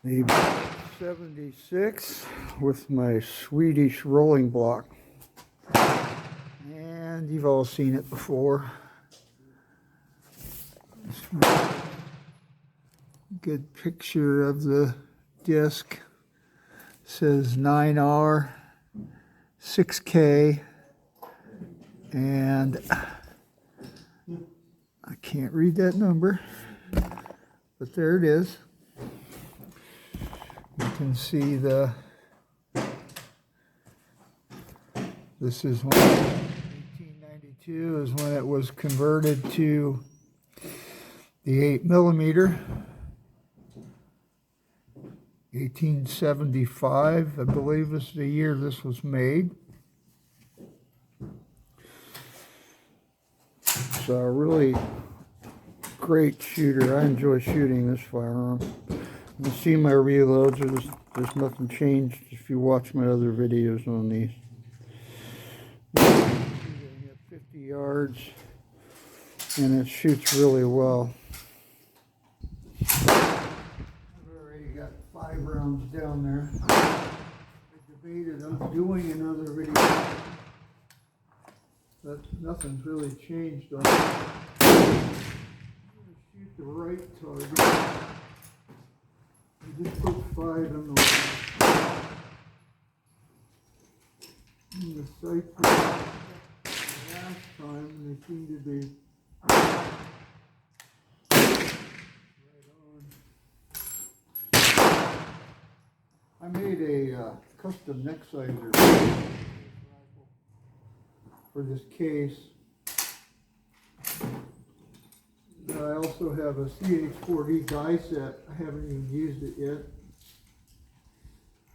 The 76 with my Swedish rolling block. And you've all seen it before. Good picture of the disc. Says 9R, 6K, and I can't read that number, but there it is. You can see this is when 1892 is when it was converted to the 8mm. 1875, I believe, is the year this was made. It's a really great shooter. I enjoy shooting this firearm. You see my reloads, there's nothing changed if you watch my other videos on these. You have 50 yards and it shoots really well. I've already got 5 rounds down there. I debated on doing another video, but nothing's really changed on it. I'm going to shoot the right target. I just put 5 in the sights last time, and they seem to be right on. I made a custom neck sizer for this case. I also have a CH4D die set. I haven't even used it yet.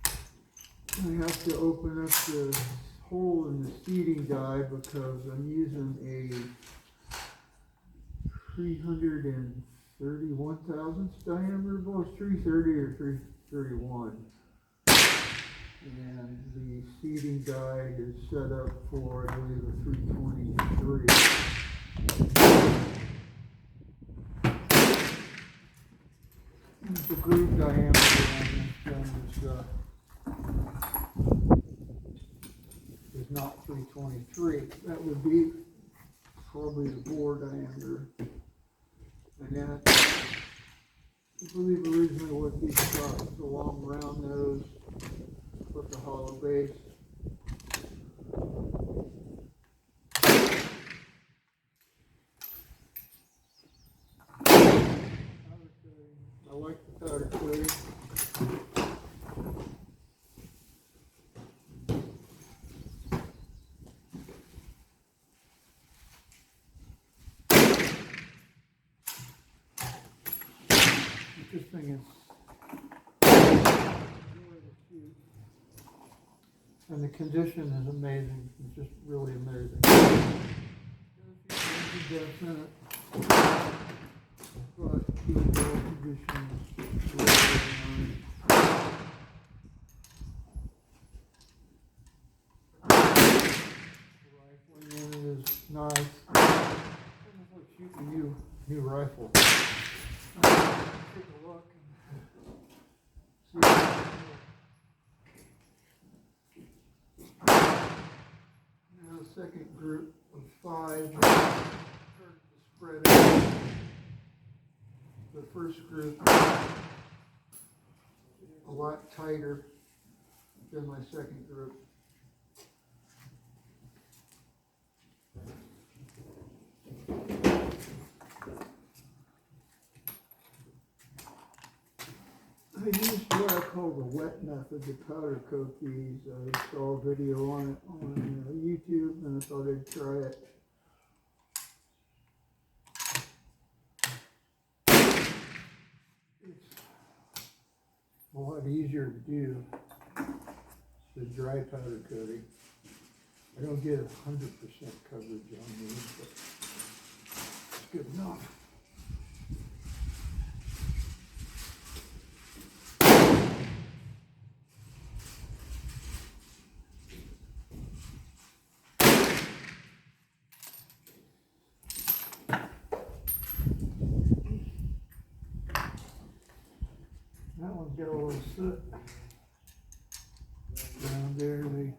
I have to open up the hole in the seating die because I'm using a 331 thousandths diameter ball. It's 330 or 331. And the seating die is set up for, I believe, a 323. The groove diameter on this gun is not 323. That would be probably the bore diameter. And that, I believe originally what these got was a long round nose with a hollow base. I like the powder coating. This thing is really to shoot. And the condition is amazing. It's just really amazing. But the overall condition is really, really nice. The rifling in it is nice. Almost like shooting a new rifle. Take a look and see. Now the second group of 5 started to spread out. The first group a lot tighter than my second group. I used what I call the wet method to powder coat these. I saw a video on it on YouTube and I thought I'd try it. It's a lot easier to do than dry powder coating. I don't get 100% coverage on these, but it's good enough. That one's got a little soot down there. They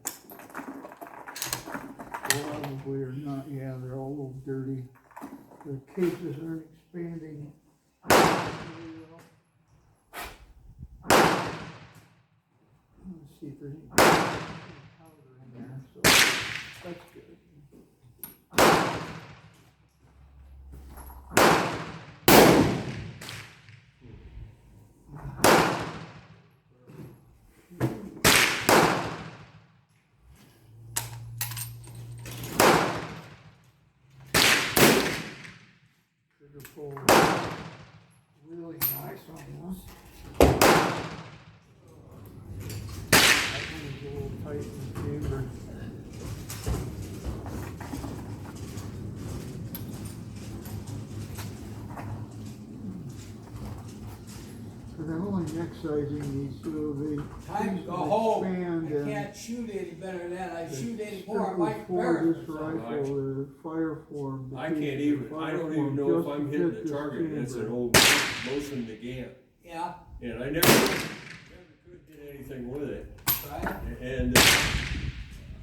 probably are not. Yeah, they're all a little dirty. The cases aren't expanding very well. Let's see if there's any powder in there. So that's good. Trigger pull really nice on this. That one is a little tight in the chamber. Because I'm only neck sizing these, so they Time to go home. expand. I can't shoot any better than that. I shoot any more. I Strictly might for bury this it. rifle, the fire form. I can't even, I don't even know if I'm hitting the target. It's an old motion to Gant. Yeah, And I never could hit anything with it. right? And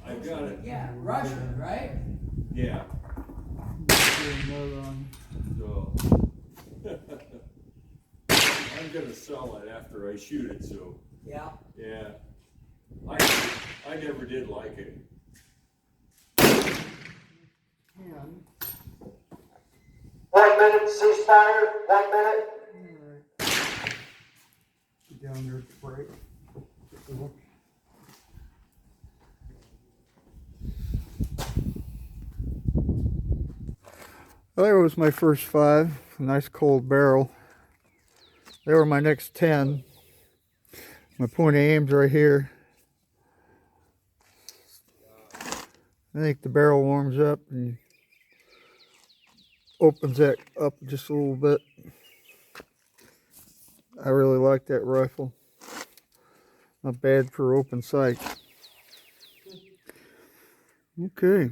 I got it. Yeah, Russian, right? Yeah. Another one. So I'm gonna sell it after I shoot it, so Yeah. yeah. I never did like it. And, 1 minute ceasefire, 1 minute. alright. Get down there, break. Well, there was my first 5. A nice cold barrel. There were my next 10. My point of aim's right here. I think the barrel warms up and opens that up just a little bit. I really like that rifle. Not bad for open sight. Okay.